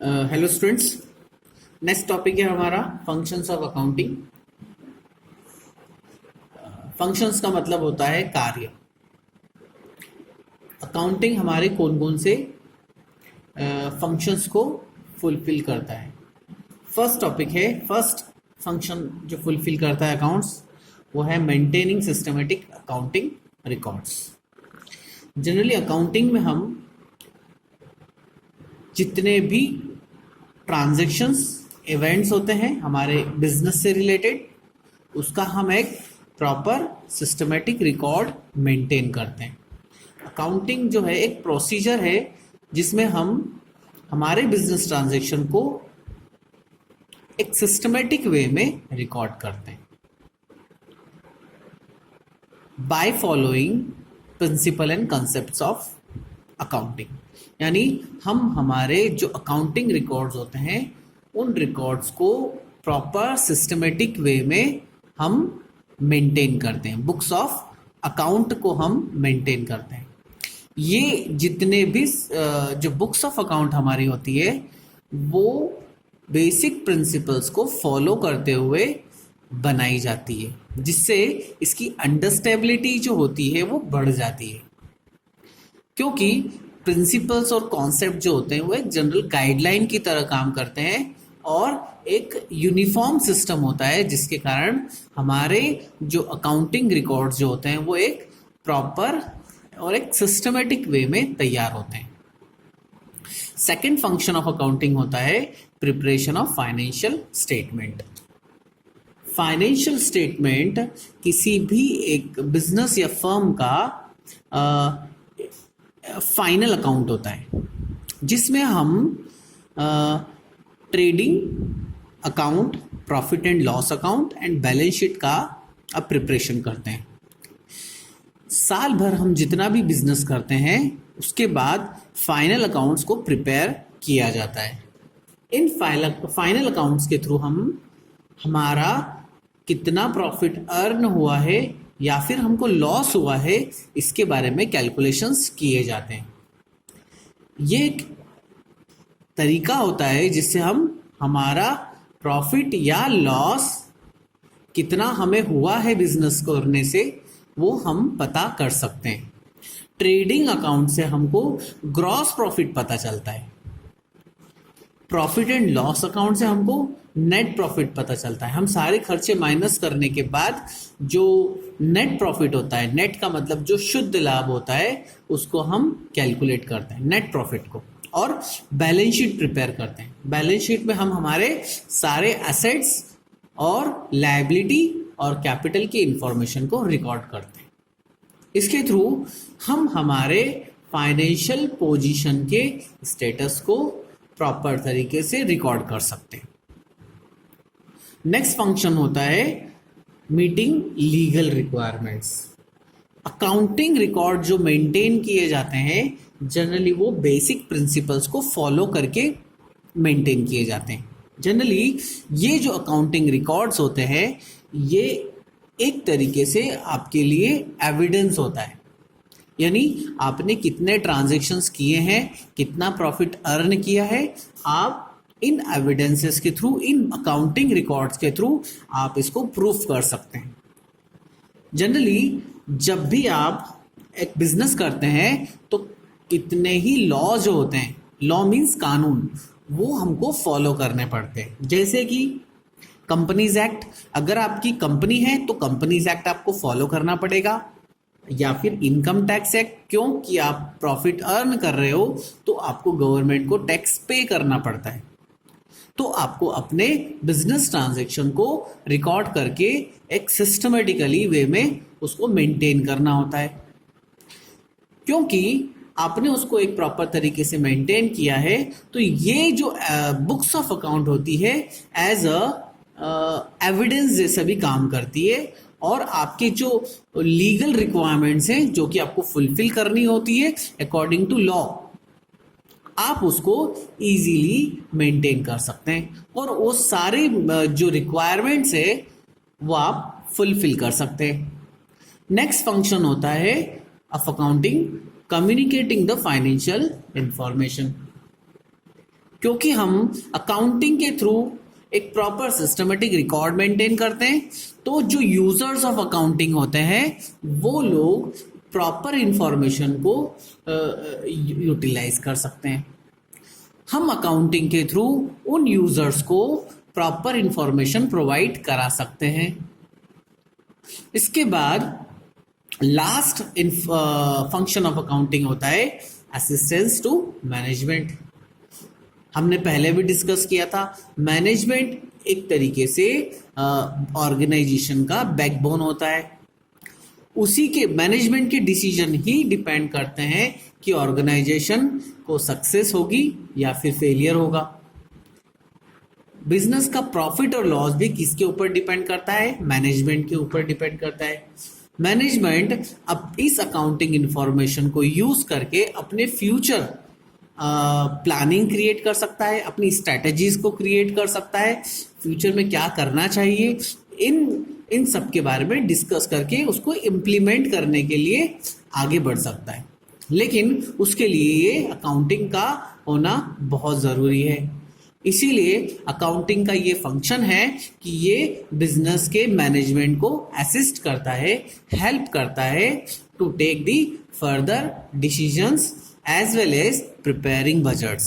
Hello students. Next topic है हमारा functions of accounting. Functions का मतलब होता है कार्य। अकाउंटिंग हमारे कौन कौन से फंक्शंस को फुलफिल करता है। फर्स्ट टॉपिक है, फर्स्ट फंक्शन जो फुलफिल करता है अकाउंट्स, वो है maintaining systematic accounting records. Generally accounting में हम जितने भी ट्रांजैक्शंस इवेंट्स होते हैं हमारे बिजनेस से रिलेटेड, उसका हम एक प्रॉपर सिस्टमेटिक रिकॉर्ड मेंटेन करते हैं। अकाउंटिंग जो है एक प्रोसीजर है जिसमें हम हमारे बिजनेस ट्रांजैक्शन को एक सिस्टमेटिक वे में रिकॉर्ड करते हैं by following principle and concepts of accounting. यानी हम हमारे जो अकाउंटिंग रिकॉर्ड्स होते हैं उन रिकॉर्ड्स को प्रॉपर सिस्टमेटिक वे में हम मेंटेन करते हैं। बुक्स ऑफ अकाउंट को हम मेंटेन करते हैं। ये जितने भी जो बुक्स ऑफ अकाउंट हमारी होती है वो बेसिक प्रिंसिपल्स को फॉलो करते हुए बनाई जाती है, जिससे इसकी अंडरस्टेबिलिटी जो होती है वो बढ़ जाती है। क्योंकि प्रिंसिपल्स और कॉन्सेप्ट जो होते हैं वो एक जनरल गाइडलाइन की तरह काम करते हैं और एक यूनिफॉर्म सिस्टम होता है, जिसके कारण हमारे जो अकाउंटिंग रिकॉर्ड्स जो होते हैं वो एक प्रॉपर और एक सिस्टमेटिक वे में तैयार होते हैं। सेकंड फंक्शन ऑफ अकाउंटिंग होता है preparation of financial statement. Financial statement किसी भी एक बिजनेस या फर्म का फाइनल अकाउंट होता है, जिसमें हम trading account, profit and loss account and balance sheet का अब प्रिपरेशन करते हैं। साल भर हम जितना भी बिजनेस करते हैं उसके बाद फाइनल अकाउंट्स को प्रिपेयर किया जाता है। इन फाइनल अकाउंट्स के थ्रू हम हमारा कितना प्रॉफिट अर्न हुआ है या फिर हमको लॉस हुआ है इसके बारे में कैलकुलेशंस किए जाते हैं। ये एक तरीका होता है जिससे हम हमारा प्रॉफिट या लॉस कितना हमें हुआ है बिजनेस करने से वो हम पता कर सकते हैं। ट्रेडिंग अकाउंट से हमको ग्रॉस प्रॉफिट पता चलता है। प्रॉफिट एंड लॉस अकाउंट से हमको नेट प्रॉफिट पता चलता है। हम सारे खर्चे माइनस करने के बाद जो नेट प्रॉफिट होता है, नेट का मतलब जो शुद्ध लाभ होता है, उसको हम कैलकुलेट करते हैं, नेट प्रॉफिट को, और बैलेंस शीट प्रिपेयर करते हैं। बैलेंस शीट में हम हमारे सारे एसेट्स और लायबिलिटी और कैपिटल की इंफॉर्मेशन को रिकॉर्ड करते हैं। इसके थ्रू हम हमारे फाइनेंशियल पोजीशन के स्टेटस को प्रॉपर तरीके से रिकॉर्ड कर सकते हैं। नेक्स्ट फंक्शन होता है meeting legal requirements. Accounting record जो मेंटेन किए जाते हैं जनरली वो बेसिक प्रिंसिपल्स को फॉलो करके मेंटेन किए जाते हैं। जनरली ये जो अकाउंटिंग रिकॉर्ड्स होते हैं ये एक तरीके से आपके लिए एविडेंस होता है। यानी आपने कितने ट्रांजैक्शंस किए हैं, कितना प्रॉफिट अर्न किया है, आप इन एविडेंसेस के थ्रू, इन अकाउंटिंग रिकॉर्ड्स के थ्रू आप इसको प्रूफ कर सकते हैं। जनरली जब भी आप एक बिजनेस करते हैं तो कितने ही लॉ जो होते हैं, लॉ मीन्स कानून, वो हमको फॉलो करने पड़ते हैं। जैसे कि कंपनीज एक्ट, अगर आपकी कंपनी है तो कंपनीज एक्ट आपको फॉलो करना पड़ेगा, या फिर इनकम टैक्स एक्ट, क्योंकि आप प्रॉफिट अर्न कर रहे हो तो आपको गवर्नमेंट को टैक्स पे करना पड़ता है। तो आपको अपने बिजनेस ट्रांजैक्शन को रिकॉर्ड करके एक सिस्टमेटिकली वे में उसको मेंटेन करना होता है। क्योंकि आपने उसको एक प्रॉपर तरीके से मेंटेन किया है तो ये जो बुक्स ऑफ अकाउंट होती है एज एविडेंस जैसा भी काम करती है, और आपके जो लीगल रिक्वायरमेंट्स हैं जो कि आपको फुलफिल करनी होती है अकॉर्डिंग टू लॉ, आप उसको इजीली मेंटेन कर सकते हैं और वो सारे जो रिक्वायरमेंट्स है वो आप फुलफिल कर सकते हैं। नेक्स्ट फंक्शन होता है of accounting communicating the financial information. क्योंकि हम अकाउंटिंग के थ्रू एक प्रॉपर सिस्टमेटिक रिकॉर्ड मेंटेन करते हैं, तो जो यूजर्स ऑफ अकाउंटिंग होते हैं वो लोग प्रॉपर इंफॉर्मेशन को यूटिलाइज कर सकते हैं। हम अकाउंटिंग के थ्रू उन यूजर्स को प्रॉपर इंफॉर्मेशन प्रोवाइड करा सकते हैं। इसके बाद लास्ट फंक्शन ऑफ अकाउंटिंग होता है असिस्टेंस टू मैनेजमेंट। हमने पहले भी डिस्कस किया था, मैनेजमेंट एक तरीके से ऑर्गेनाइजेशन का बैकबोन होता है। उसी के मैनेजमेंट के डिसीजन ही डिपेंड करते हैं कि ऑर्गेनाइजेशन को सक्सेस होगी या फिर फेलियर होगा। बिजनेस का प्रॉफिट और लॉस भी किसके ऊपर डिपेंड करता है? मैनेजमेंट के ऊपर डिपेंड करता है। मैनेजमेंट अब इस अकाउंटिंग इंफॉर्मेशन को यूज करके अपने फ्यूचर प्लानिंग क्रिएट कर सकता है, अपनी स्ट्रैटेजीज को क्रिएट कर सकता है, फ्यूचर में क्या करना चाहिए, इन सब के बारे में डिस्कस करके उसको इम्प्लीमेंट करने के लिए आगे बढ़ सकता है। लेकिन उसके लिए ये अकाउंटिंग का होना बहुत ज़रूरी है। इसीलिए अकाउंटिंग का ये फंक्शन है कि ये बिजनेस के मैनेजमेंट को असिस्ट करता है, हेल्प करता है to take the further decisions as well as preparing budgets.